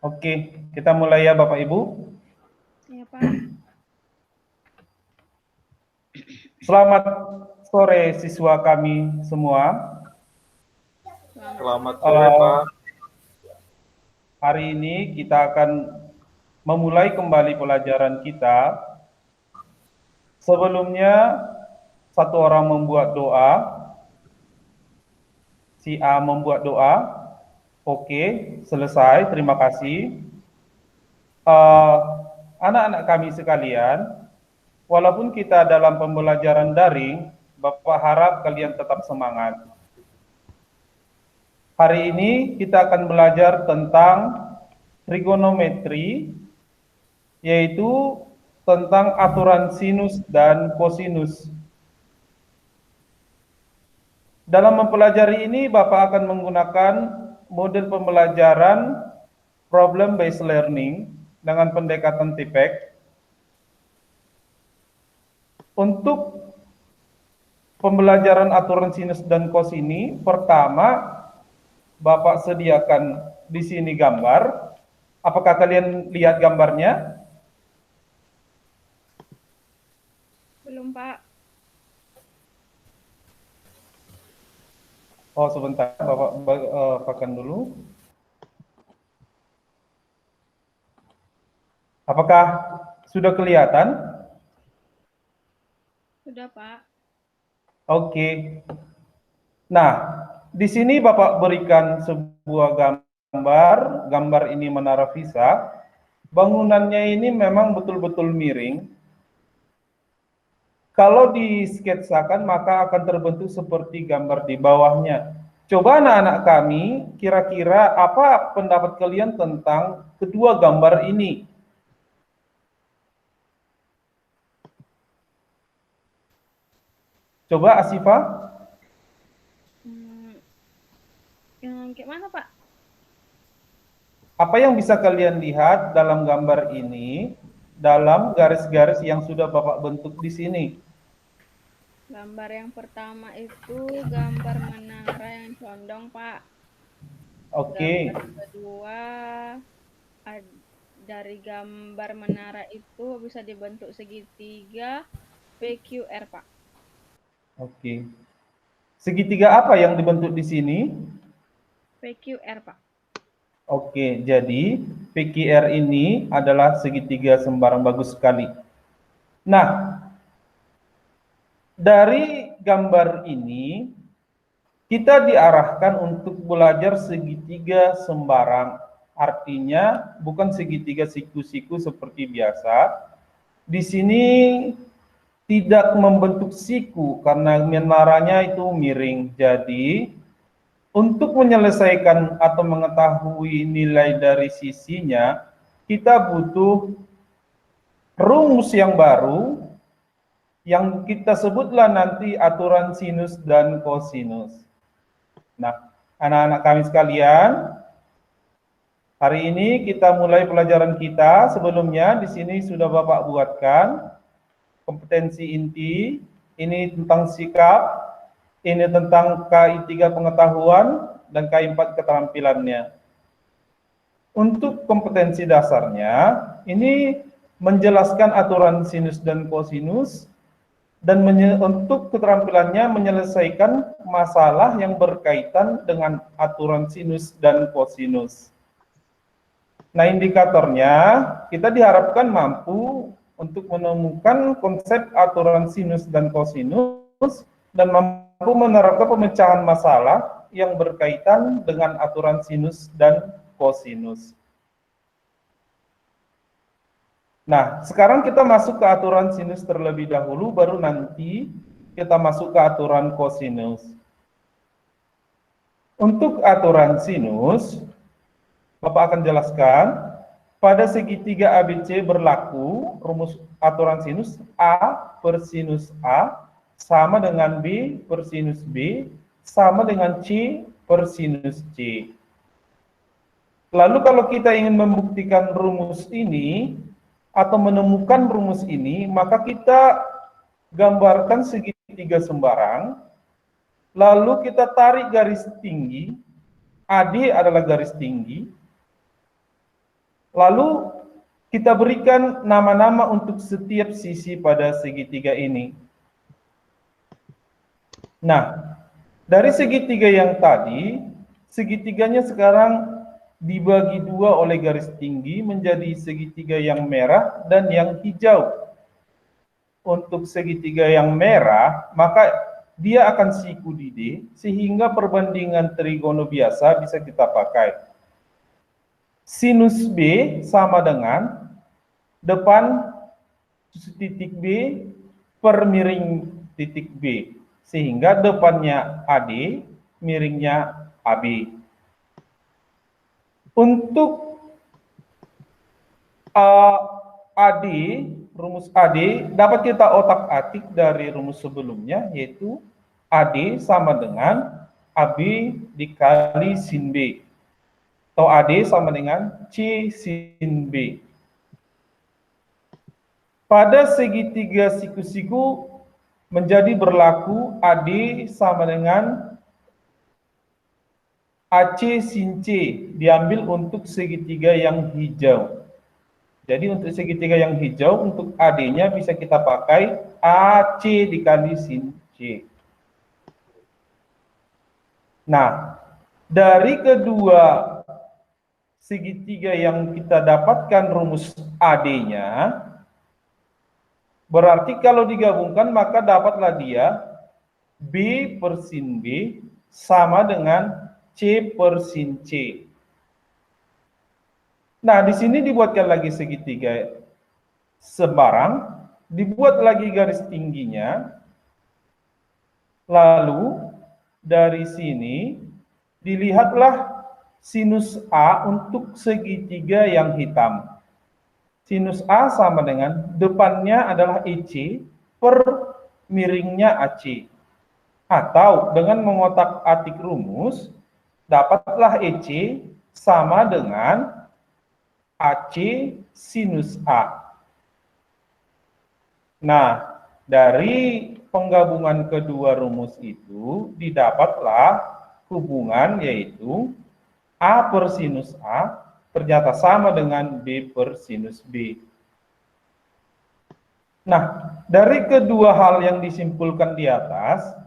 Oke, kita mulai ya Bapak Ibu. Iya Pak. Selamat sore siswa kami semua. Selamat sore Pak. Hari ini kita akan memulai kembali pelajaran kita. Sebelumnya satu orang membuat doa. Si A membuat doa. Oke, selesai. Terima kasih. Anak-anak kami sekalian, walaupun kita dalam pembelajaran daring, Bapak harap kalian tetap semangat. Hari ini kita akan belajar tentang trigonometri, yaitu tentang aturan sinus dan kosinus. Dalam mempelajari ini, Bapak akan menggunakan model pembelajaran problem based learning dengan pendekatan TIPEC. Untuk pembelajaran aturan sinus dan cos ini, pertama Bapak sediakan di sini gambar. Apakah kalian lihat gambarnya? Belum Pak. Oh, sebentar, Bapak pakan dulu. Apakah sudah kelihatan? Sudah Pak. Oke. Nah, di sini Bapak berikan sebuah gambar. Gambar ini menara visa. Bangunannya ini memang betul-betul miring. Kalau disketsakan maka akan terbentuk seperti gambar di bawahnya. Coba anak-anak kami, kira-kira apa pendapat kalian tentang kedua gambar ini? Coba Asifa. Yang kayak mana Pak? Apa yang bisa kalian lihat dalam gambar ini, dalam garis-garis yang sudah Bapak bentuk di sini? Gambar yang pertama itu gambar menara yang condong Pak. Oke. Gambar kedua, dari gambar menara itu bisa dibentuk segitiga PQR Pak. Oke. Segitiga apa yang dibentuk di sini? PQR Pak. Oke, jadi PQR ini adalah segitiga sembarang, bagus sekali. Nah, dari gambar ini kita diarahkan untuk belajar segitiga sembarang. Artinya bukan segitiga siku-siku seperti biasa. Di sini tidak membentuk siku karena menaranya itu miring. Jadi untuk menyelesaikan atau mengetahui nilai dari sisinya, kita butuh rumus yang baru yang kita sebutlah nanti aturan sinus dan kosinus. Nah, anak-anak kami sekalian, hari ini kita mulai pelajaran kita. Sebelumnya di sini sudah Bapak buatkan kompetensi inti, ini tentang sikap, ini tentang KI3 pengetahuan, dan KI4 keterampilannya. Untuk kompetensi dasarnya, ini menjelaskan aturan sinus dan kosinus, dan untuk keterampilannya menyelesaikan masalah yang berkaitan dengan aturan sinus dan kosinus. Nah, indikatornya kita diharapkan mampu untuk menemukan konsep aturan sinus dan kosinus dan mampu menerapkan pemecahan masalah yang berkaitan dengan aturan sinus dan kosinus. Nah, sekarang kita masuk ke aturan sinus terlebih dahulu, baru nanti kita masuk ke aturan kosinus. Untuk aturan sinus, Bapak akan jelaskan, pada segitiga ABC berlaku rumus aturan sinus A per sinus A sama dengan B per sinus B sama dengan C per sinus C. Lalu kalau kita ingin membuktikan rumus ini atau menemukan rumus ini, maka kita gambarkan segitiga sembarang, lalu kita tarik garis tinggi, AD adalah garis tinggi, Lalu kita berikan nama-nama untuk setiap sisi pada segitiga ini. Nah, dari segitiga yang tadi, segitiganya sekarang dibagi dua oleh garis tinggi menjadi segitiga yang merah dan yang hijau. Untuk segitiga yang merah, maka dia akan siku di D, sehingga perbandingan trigono biasa bisa kita pakai. Sinus B sama dengan depan titik B per miring titik B, sehingga depannya AD, miringnya AB. Untuk AD, rumus AD dapat kita otak-atik dari rumus sebelumnya, yaitu AD sama dengan AB dikali sin B, atau AD sama dengan C sin B. Pada segitiga siku-siku menjadi berlaku AD sama dengan AC sin C, diambil untuk segitiga yang hijau. Jadi untuk segitiga yang hijau, untuk AD-nya bisa kita pakai AC dikali sin C. Nah, dari kedua segitiga yang kita dapatkan rumus AD-nya, berarti kalau digabungkan maka dapatlah dia B per sin B sama dengan C per sin C. Nah, di sini dibuatkan lagi segitiga sembarang, dibuat lagi garis tingginya, lalu dari sini dilihatlah sinus A untuk segitiga yang hitam. Sinus A sama dengan depannya adalah EC per miringnya AC. Atau dengan mengotak-atik rumus, dapatlah EC sama dengan AC sinus A. Nah, dari penggabungan kedua rumus itu didapatlah hubungan yaitu A per sinus A ternyata sama dengan B per sinus B. Nah, dari kedua hal yang disimpulkan di atas,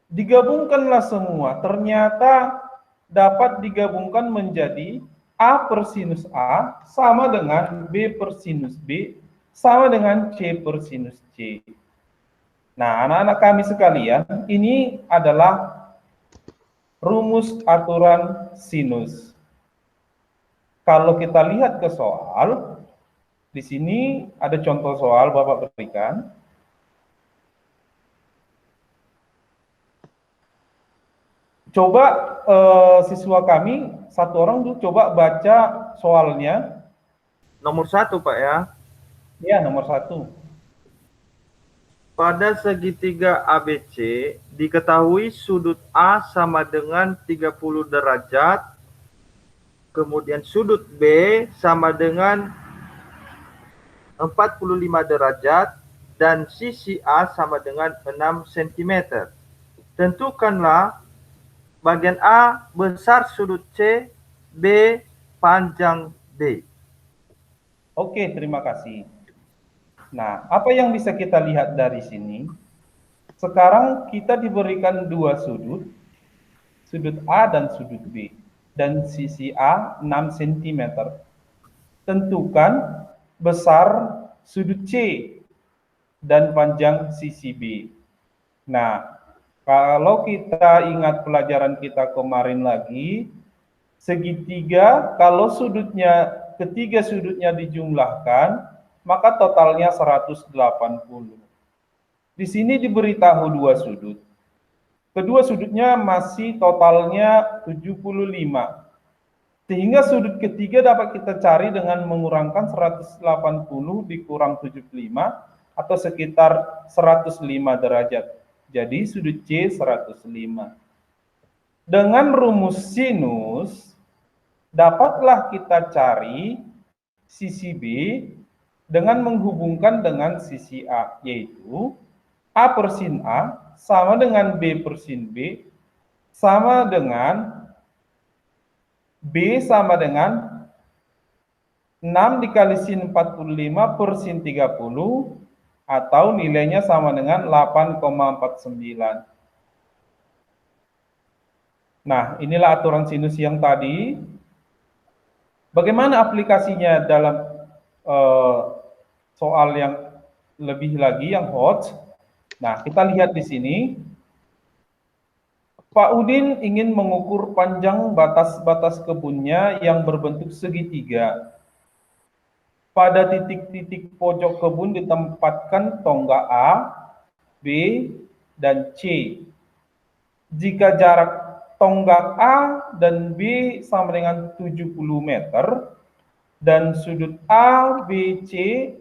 digabungkanlah semua, ternyata dapat digabungkan menjadi A per sinus A sama dengan B per sinus B sama dengan C per sinus C. Nah, anak-anak kami sekalian, ini adalah rumus aturan sinus. Kalau kita lihat ke soal, di sini ada contoh soal Bapak berikan. Coba siswa kami satu orang dulu coba baca soalnya. Nomor 1, Pak ya. Ya, nomor 1. Pada segitiga ABC diketahui sudut A sama dengan 30 derajat, kemudian sudut B sama dengan 45 derajat, dan sisi A sama dengan 6 cm. Tentukanlah bagian A besar sudut C, B panjang D. Oke, terima kasih. Nah, apa yang bisa kita lihat dari sini? Sekarang kita diberikan dua sudut, sudut A dan sudut B. Dan sisi A 6 cm. Tentukan besar sudut C dan panjang sisi B. Nah, kalau kita ingat pelajaran kita kemarin lagi, segitiga kalau ketiga sudutnya dijumlahkan, maka totalnya 180. Di sini diberitahu dua sudut. Kedua sudutnya masih totalnya 75. Sehingga sudut ketiga dapat kita cari dengan mengurangkan 180 dikurang 75 atau sekitar 105 derajat. Jadi sudut C 105. Dengan rumus sinus, dapatlah kita cari sisi B dengan menghubungkan dengan sisi A, yaitu A per sin A sama dengan B per sin B sama dengan B sama dengan 6 dikali sin 45 per sin 30, atau nilainya sama dengan 8,49. Nah, inilah aturan sinus yang tadi. Bagaimana aplikasinya dalam soal yang lebih lagi, yang hot? Nah, kita lihat di sini. Pak Udin ingin mengukur panjang batas-batas kebunnya yang berbentuk segitiga. Pada titik-titik pojok kebun ditempatkan tonggak A, B, dan C. Jika jarak tonggak A dan B sama dengan 70 meter, dan sudut A, B, C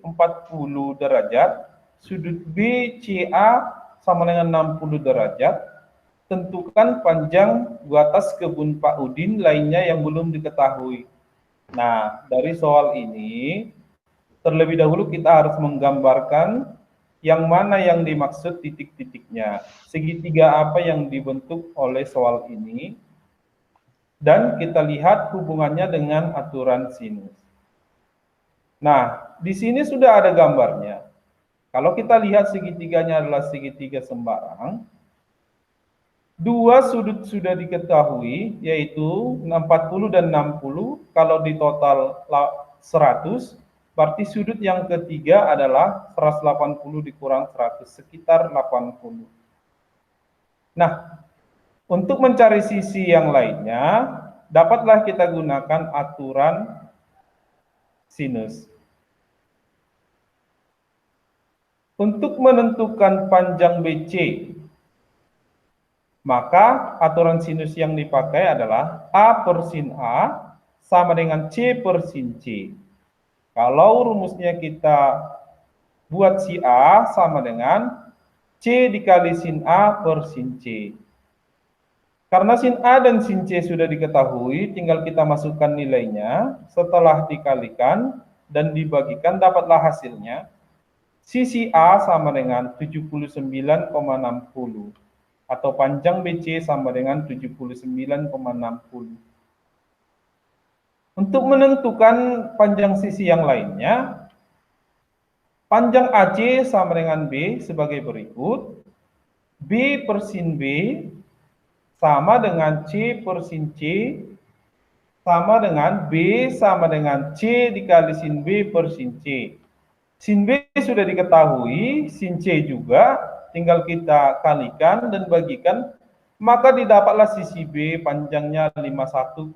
40 derajat, sudut B, C, A sama dengan 60 derajat, tentukan panjang batas kebun Pak Udin lainnya yang belum diketahui. Nah, dari soal ini, terlebih dahulu kita harus menggambarkan yang mana yang dimaksud titik-titiknya, segitiga apa yang dibentuk oleh soal ini, dan kita lihat hubungannya dengan aturan sinus. Nah, di sini sudah ada gambarnya. Kalau kita lihat segitiganya adalah segitiga sembarang, dua sudut sudah diketahui, yaitu 40 dan 60. Kalau di total 100, berarti sudut yang ketiga adalah 180 dikurang 100, sekitar 80. Nah, untuk mencari sisi yang lainnya, dapatlah kita gunakan aturan sinus. Untuk menentukan panjang BC, maka aturan sinus yang dipakai adalah A per sin A sama dengan C per sin C. Kalau rumusnya kita buat si A sama dengan C dikali sin A per sin C. Karena sin A dan sin C sudah diketahui, tinggal kita masukkan nilainya. Setelah dikalikan dan dibagikan, dapatlah hasilnya. Sisi A sama dengan 79,60. Atau panjang BC sama dengan 79,60. Untuk menentukan panjang sisi yang lainnya, panjang AC sama dengan B sebagai berikut. B per sin B sama dengan C per sin C sama dengan B sama dengan C dikali sin B per sin C. Sin B sudah diketahui, sin C juga, tinggal kita kalikan dan bagikan, maka didapatlah sisi B panjangnya 51,96.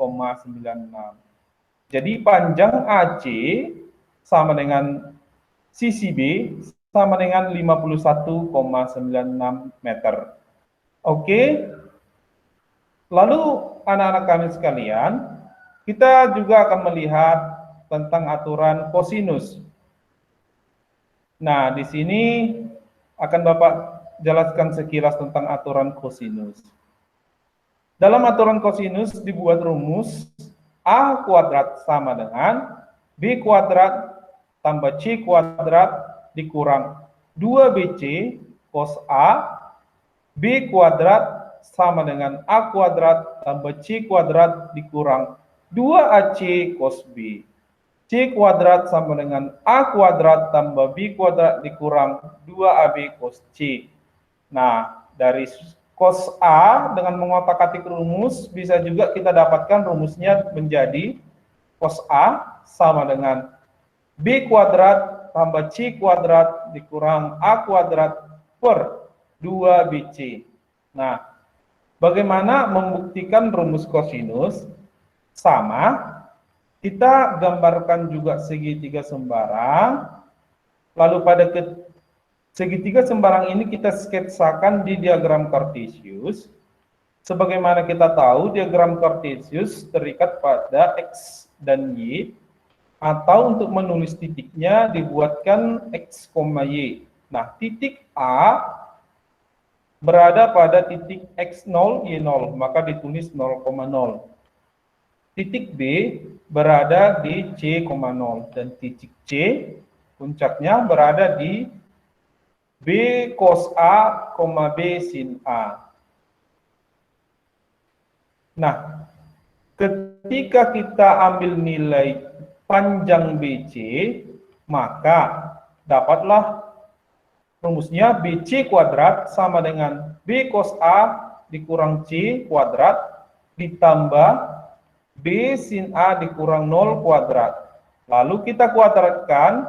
Jadi panjang AC sama dengan sisi B sama dengan 51,96 meter. Oke. Lalu anak-anak kami sekalian, kita juga akan melihat tentang aturan kosinus. Nah, di sini akan Bapak jelaskan sekilas tentang aturan kosinus. Dalam aturan kosinus dibuat rumus A kuadrat sama dengan B kuadrat tambah C kuadrat dikurang 2BC cos A, B kuadrat sama dengan A kuadrat tambah C kuadrat dikurang 2AC cos B. C kuadrat sama dengan A kuadrat tambah B kuadrat dikurang 2AB cos C. Nah, dari cos A dengan mengotak-atik rumus, bisa juga kita dapatkan rumusnya menjadi cos A sama dengan B kuadrat tambah C kuadrat dikurang A kuadrat per 2BC. Nah, bagaimana membuktikan rumus kosinus? Sama, kita gambarkan juga segitiga sembarang, lalu pada segitiga sembarang ini kita sketsakan di diagram Cartesius. Sebagaimana kita tahu, diagram Cartesius terikat pada X dan Y, atau untuk menulis titiknya dibuatkan X, Y. Nah, titik A berada pada titik X0, Y0, maka ditulis 0,0. Titik B berada di C,0 dan titik C puncaknya berada di B cos A, B sin A. Nah, ketika kita ambil nilai panjang BC, maka dapatlah rumusnya BC kuadrat sama dengan B cos A dikurang C kuadrat ditambah B sin A dikurang 0 kuadrat. Lalu kita kuadratkan,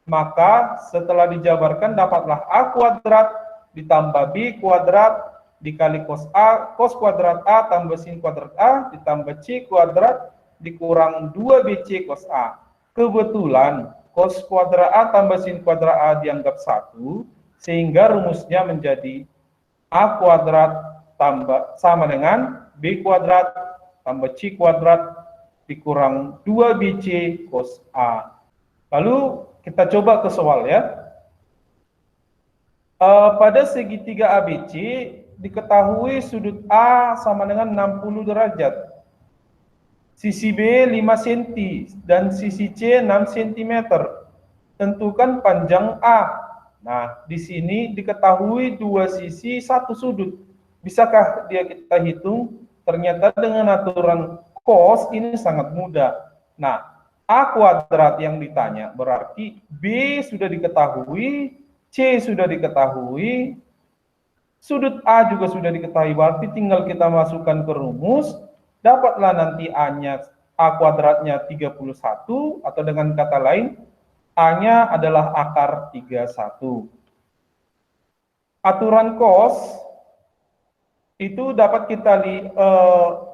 maka setelah dijabarkan dapatlah A kuadrat ditambah B kuadrat dikali cos A, cos kuadrat A tambah sin kuadrat A ditambah C kuadrat dikurang 2BC cos A. Kebetulan cos kuadrat A tambah sin kuadrat A dianggap 1, sehingga rumusnya menjadi A kuadrat tambah sama dengan B kuadrat tambah C kuadrat dikurang 2BC cos A. Lalu kita coba ke soal ya. Pada segitiga ABC diketahui sudut A sama dengan 60 derajat. Sisi B 5 cm dan sisi C 6 cm. Tentukan panjang A. Nah, di sini diketahui dua sisi satu sudut. Bisakah dia kita hitung? Ternyata dengan aturan cos ini sangat mudah. Nah, A kuadrat yang ditanya berarti B sudah diketahui, C sudah diketahui, sudut A juga sudah diketahui, berarti tinggal kita masukkan ke rumus. Dapatlah nanti A-nya, A kuadratnya 31, atau dengan kata lain, A-nya adalah akar 31. Aturan cos itu dapat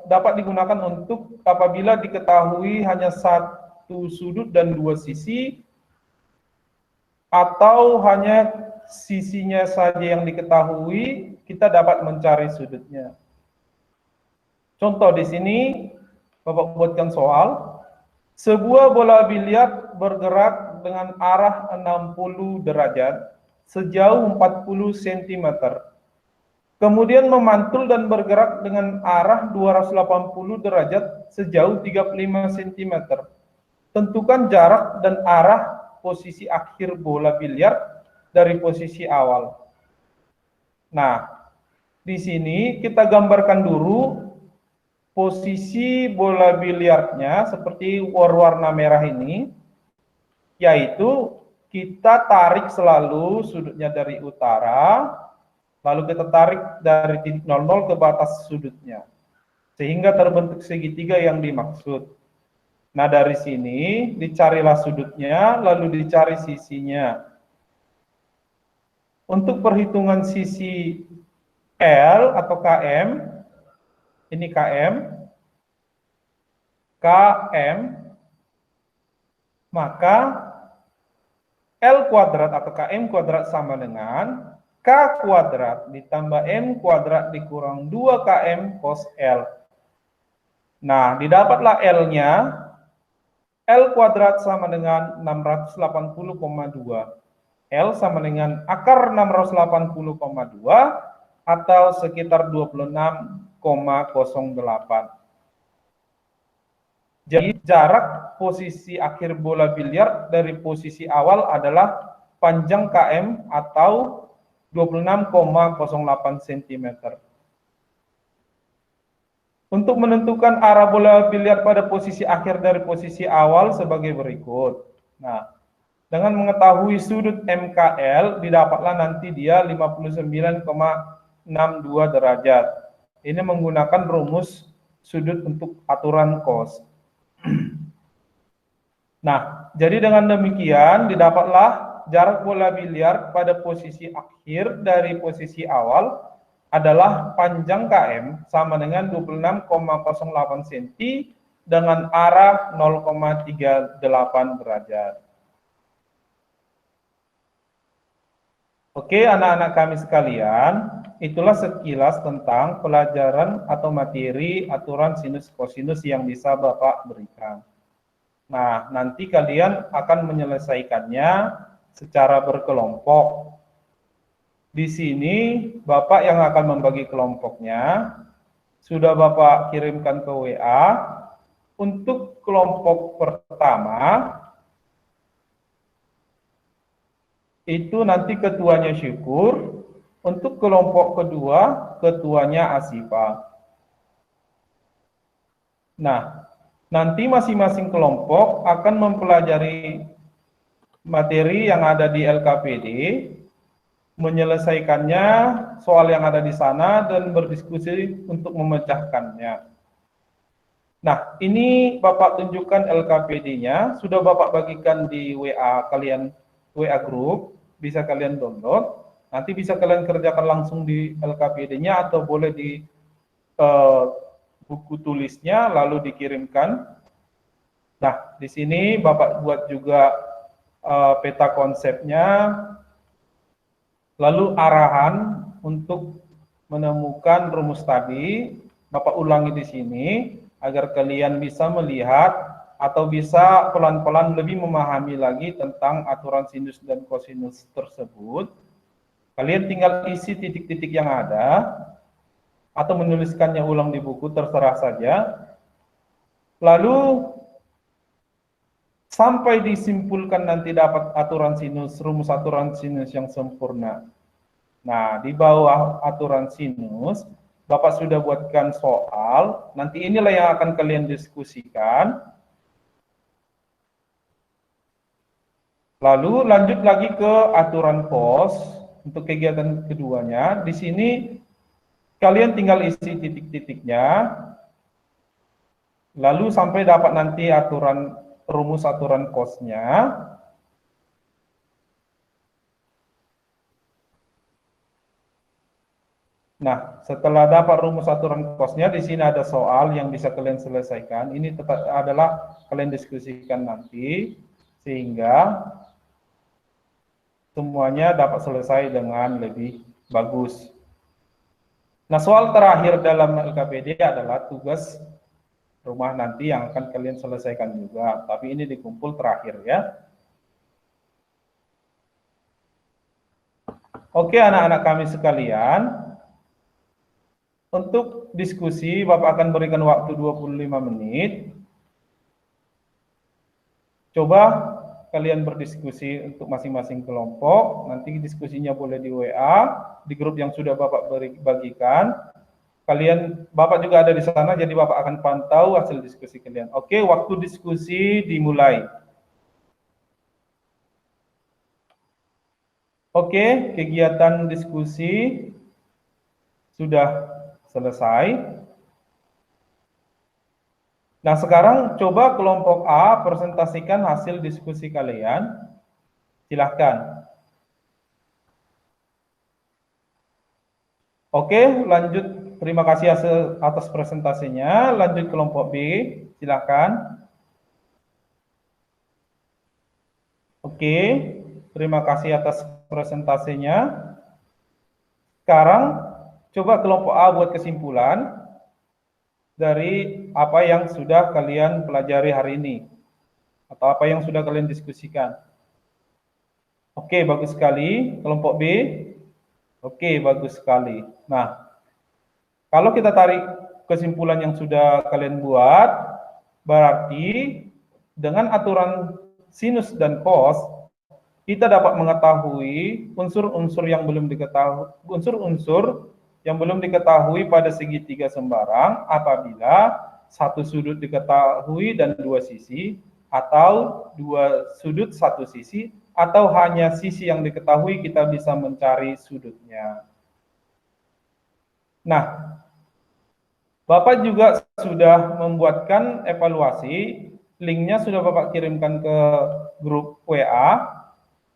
dapat digunakan untuk apabila diketahui hanya satu sudut dan dua sisi, atau hanya sisinya saja yang diketahui, kita dapat mencari sudutnya. Contoh di sini, Bapak buatkan soal. Sebuah bola biliar bergerak dengan arah 60 derajat sejauh 40 cm. Kemudian memantul dan bergerak dengan arah 280 derajat sejauh 35 cm. Tentukan jarak dan arah posisi akhir bola biliar dari posisi awal. Nah, di sini kita gambarkan dulu posisi bola biliarnya seperti warna merah ini, yaitu kita tarik selalu sudutnya dari utara, lalu kita tarik dari titik 00 ke batas sudutnya, sehingga terbentuk segitiga yang dimaksud. Nah, dari sini dicarilah sudutnya, lalu dicari sisinya. Untuk perhitungan sisi L atau KM, ini KM, maka L kuadrat atau KM kuadrat sama dengan K kuadrat ditambah M kuadrat dikurang 2KM cos L. Nah, didapatlah L-nya. L kuadrat sama dengan 680,2. L sama dengan akar 680,2 atau sekitar 26,08. Jadi jarak posisi akhir bola biliar dari posisi awal adalah panjang KM atau 26,08 cm. Untuk menentukan arah bola biliar pada posisi akhir dari posisi awal sebagai berikut. Nah, dengan mengetahui sudut MKL, didapatlah nanti dia 59,62 derajat. Ini menggunakan rumus sudut untuk aturan cos. Nah, jadi dengan demikian didapatlah jarak bola biliar pada posisi akhir dari posisi awal adalah panjang KM sama dengan 26,08 cm dengan arah 0,38 derajat. Oke, anak-anak kami sekalian, itulah sekilas tentang pelajaran atau materi aturan sinus kosinus yang bisa Bapak berikan. Nah, nanti kalian akan menyelesaikannya secara berkelompok. Di sini Bapak yang akan membagi kelompoknya sudah Bapak kirimkan ke WA. Untuk kelompok pertama itu nanti ketuanya Syukur. Untuk kelompok kedua ketuanya Asifa. Nah, Nanti masing-masing kelompok akan mempelajari materi yang ada di LKPD, menyelesaikannya soal yang ada di sana dan berdiskusi untuk memecahkannya. Nah, ini Bapak tunjukkan LKPD-nya, sudah Bapak bagikan di WA kalian, WA group, bisa kalian download. Nanti bisa kalian kerjakan langsung di LKPD-nya atau boleh di buku tulisnya lalu dikirimkan. Nah, di sini Bapak buat juga peta konsepnya, lalu arahan untuk menemukan rumus tadi, Bapak ulangi di sini agar kalian bisa melihat atau bisa pelan-pelan lebih memahami lagi tentang aturan sinus dan kosinus tersebut. Kalian tinggal isi titik-titik yang ada atau menuliskannya ulang di buku, terserah saja. Lalu sampai disimpulkan nanti dapat aturan sinus, rumus aturan sinus yang sempurna. Nah, di bawah aturan sinus, Bapak sudah buatkan soal, nanti inilah yang akan kalian diskusikan. Lalu lanjut lagi ke aturan cos untuk kegiatan keduanya. Di sini kalian tinggal isi titik-titiknya, lalu sampai dapat nanti rumus aturan cosnya. Nah, setelah dapat rumus aturan cosnya, di sini ada soal yang bisa kalian selesaikan. Ini tetap adalah kalian diskusikan nanti, sehingga semuanya dapat selesai dengan lebih bagus. Nah, soal terakhir dalam LKPD adalah tugas rumah nanti yang akan kalian selesaikan juga. Tapi ini dikumpul terakhir ya. Oke, anak-anak kami sekalian. Untuk diskusi, Bapak akan berikan waktu 25 menit. Coba kalian berdiskusi untuk masing-masing kelompok. Nanti diskusinya boleh di WA, di grup yang sudah Bapak bagikan. Bapak juga ada di sana, jadi Bapak akan pantau hasil diskusi kalian. Oke, waktu diskusi dimulai. Oke, kegiatan diskusi sudah selesai. Nah, sekarang coba kelompok A presentasikan hasil diskusi kalian. Silahkan. Oke, lanjut. Terima kasih atas presentasinya. Lanjut kelompok B. Silahkan. Oke, terima kasih atas presentasinya. Sekarang coba kelompok A buat kesimpulan dari apa yang sudah kalian pelajari hari ini atau apa yang sudah kalian diskusikan. Oke, bagus sekali. Kelompok B. Oke, bagus sekali. Nah, kalau kita tarik kesimpulan yang sudah kalian buat, berarti dengan aturan sinus dan cos, kita dapat mengetahui unsur-unsur yang belum diketahui pada segitiga sembarang apabila satu sudut diketahui dan dua sisi, atau dua sudut satu sisi, atau hanya sisi yang diketahui kita bisa mencari sudutnya. Nah, Bapak juga sudah membuatkan evaluasi, linknya sudah Bapak kirimkan ke grup WA.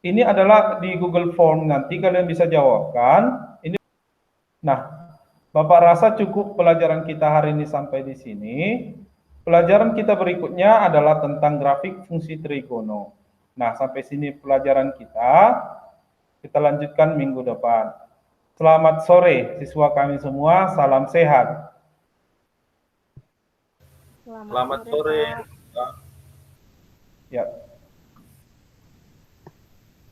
Ini adalah di Google Form, nanti kalian bisa jawabkan. Nah, Bapak rasa cukup pelajaran kita hari ini sampai di sini. Pelajaran kita berikutnya adalah tentang grafik fungsi trigono. Nah, sampai sini pelajaran kita. Kita lanjutkan minggu depan. Selamat sore siswa kami semua, salam sehat. Selamat sore. Pak. Ya.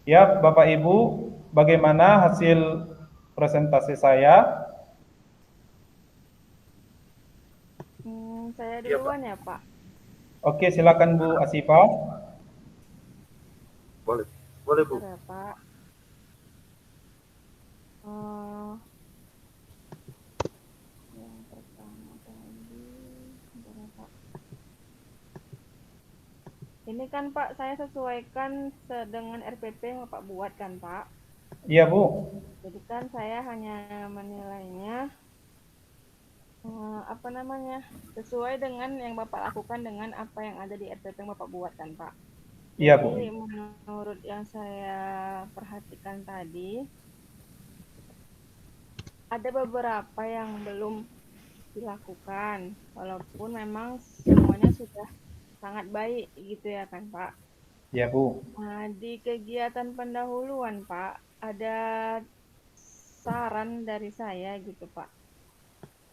Ya, Bapak Ibu, bagaimana hasil presentasi saya? Saya duluan ya, Pak. Oke, silakan Bu Asifa. Boleh, boleh Bu. Ya, Pak. Yang pertama tadi, Pak. Ini kan Pak, saya sesuaikan dengan RPP yang Bapak buat kan Pak. Iya, Bu. Jadi kan saya hanya menilainya apa namanya sesuai dengan yang Bapak lakukan dengan apa yang ada di RPP yang Bapak buat kan Pak. Iya, Bu. Jadi menurut yang saya perhatikan tadi, ada beberapa yang belum dilakukan, walaupun memang semuanya sudah sangat baik gitu ya kan Pak. Iya, Bu. Nah, di kegiatan pendahuluan Pak, ada saran dari saya gitu Pak.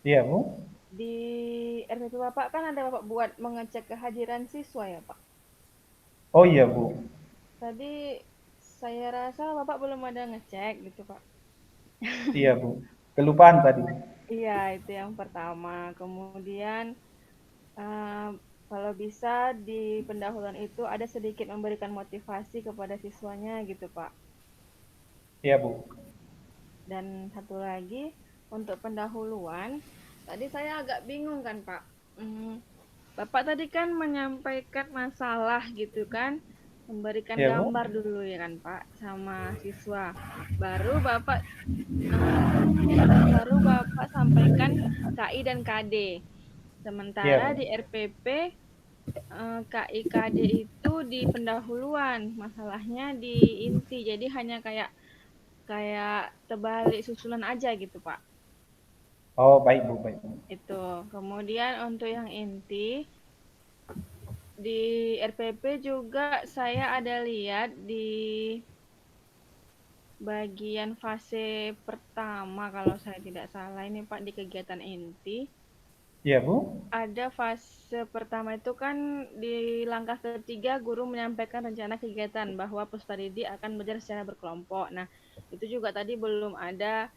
Iya, Bu. Di RPP Bapak kan ada Bapak buat mengecek kehadiran siswa ya Pak. Oh iya, Bu. Tadi saya rasa Bapak belum ada ngecek gitu Pak. Iya, Bu. Kelupaan tadi. Iya, itu yang pertama. Kemudian kalau bisa di pendahuluan itu ada sedikit memberikan motivasi kepada siswanya gitu Pak. Iya, Bu. Dan satu lagi untuk pendahuluan, tadi saya agak bingung kan Pak. Bapak tadi kan menyampaikan masalah gitu kan, memberikan Iya, Bu. gambar dulu ya kan Pak sama siswa. Baru Bapak sampaikan KI dan KD. Sementara Iya, Bu. di RPP KI KD itu di pendahuluan, masalahnya di inti. Jadi hanya kayak terbalik susulan aja gitu, Pak. Oh, baik, Bu, baik, Bu. Itu. Kemudian untuk yang inti di RPP juga saya ada lihat di bagian fase pertama kalau saya tidak salah ini Pak di kegiatan inti. Iya, Bu. Ada fase pertama itu kan di langkah ketiga guru menyampaikan rencana kegiatan bahwa peserta didik akan belajar secara berkelompok. Nah, itu juga tadi belum ada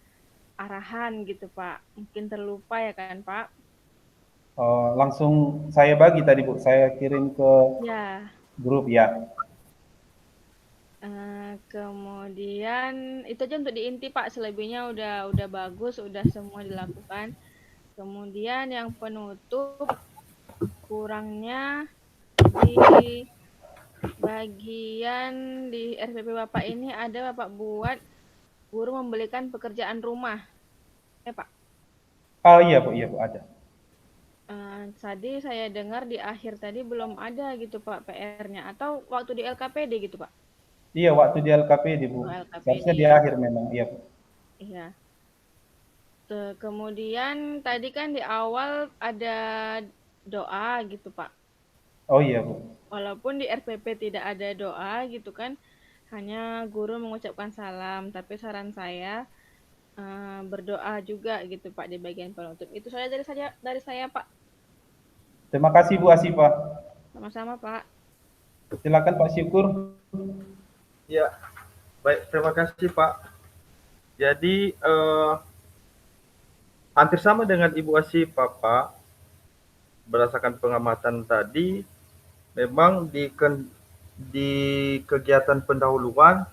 arahan gitu, Pak. Mungkin terlupa ya kan, Pak? Langsung saya bagi tadi, Bu. Saya kirim ke Ya. grup ya. Kemudian itu aja untuk di inti, Pak. Selebihnya udah bagus, udah semua dilakukan. Kemudian yang penutup kurangnya di bagian di RPP Bapak ini ada Bapak buat guru membelikan pekerjaan rumah. Ya Pak. Oh iya, Bu, ada. Tadi saya dengar di akhir tadi belum ada gitu Pak PR-nya atau waktu di LKPD gitu Pak. Iya, waktu di LKPD, Bu. Oh, LKPD. Seharusnya di akhir memang, iya, Bu. Iya. Kemudian tadi kan di awal ada doa gitu Pak. Oh iya, Bu. Walaupun di RPP tidak ada doa gitu kan, hanya guru mengucapkan salam. Tapi saran saya berdoa juga gitu Pak di bagian penutup. Itu saja dari saya Pak. Terima kasih, Bu Asifah. Sama-sama Pak. Silakan Pak Syukur. Ya, baik. Terima kasih Pak. Jadi hampir sama dengan Ibu Asifah Pak. Berdasarkan pengamatan tadi, memang di kegiatan pendahuluan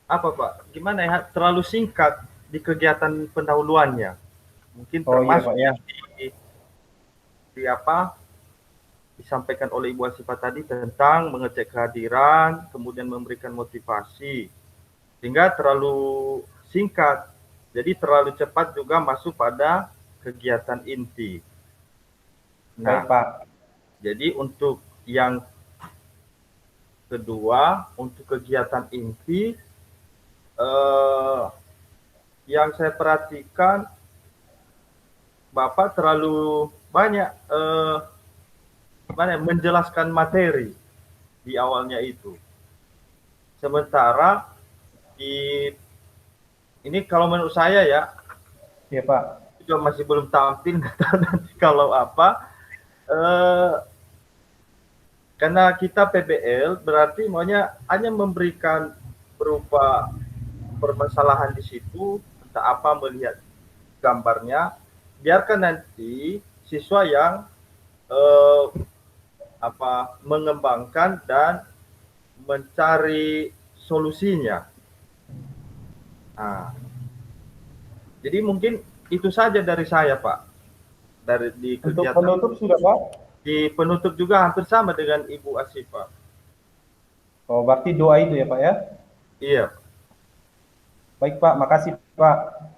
apa Pak? Gimana ya? Terlalu singkat di kegiatan pendahuluannya. Mungkin termasuk iya, Pak, ya. di apa disampaikan oleh Ibu Asifah tadi tentang mengecek kehadiran, kemudian memberikan motivasi, sehingga terlalu singkat. Jadi terlalu cepat juga masuk pada kegiatan inti. Baik, Pak. Jadi untuk yang kedua, untuk kegiatan inti, yang saya perhatikan Bapak terlalu banyak menjelaskan materi di awalnya itu. Sementara ini kalau menurut saya ya, Iya Pak. juga masih belum tampil, nggak tahu nanti kalau apa. Karena kita PBL berarti maunya hanya memberikan berupa permasalahan di situ, entah apa melihat gambarnya, biarkan nanti siswa yang mengembangkan dan mencari solusinya. Nah, jadi mungkin itu saja dari saya Pak. Di untuk kegiatan penutup sudah Pak? Di penutup juga hampir sama dengan Ibu Asifah. Oh, berarti doa itu ya Pak ya? Iya. Baik Pak, makasih Pak.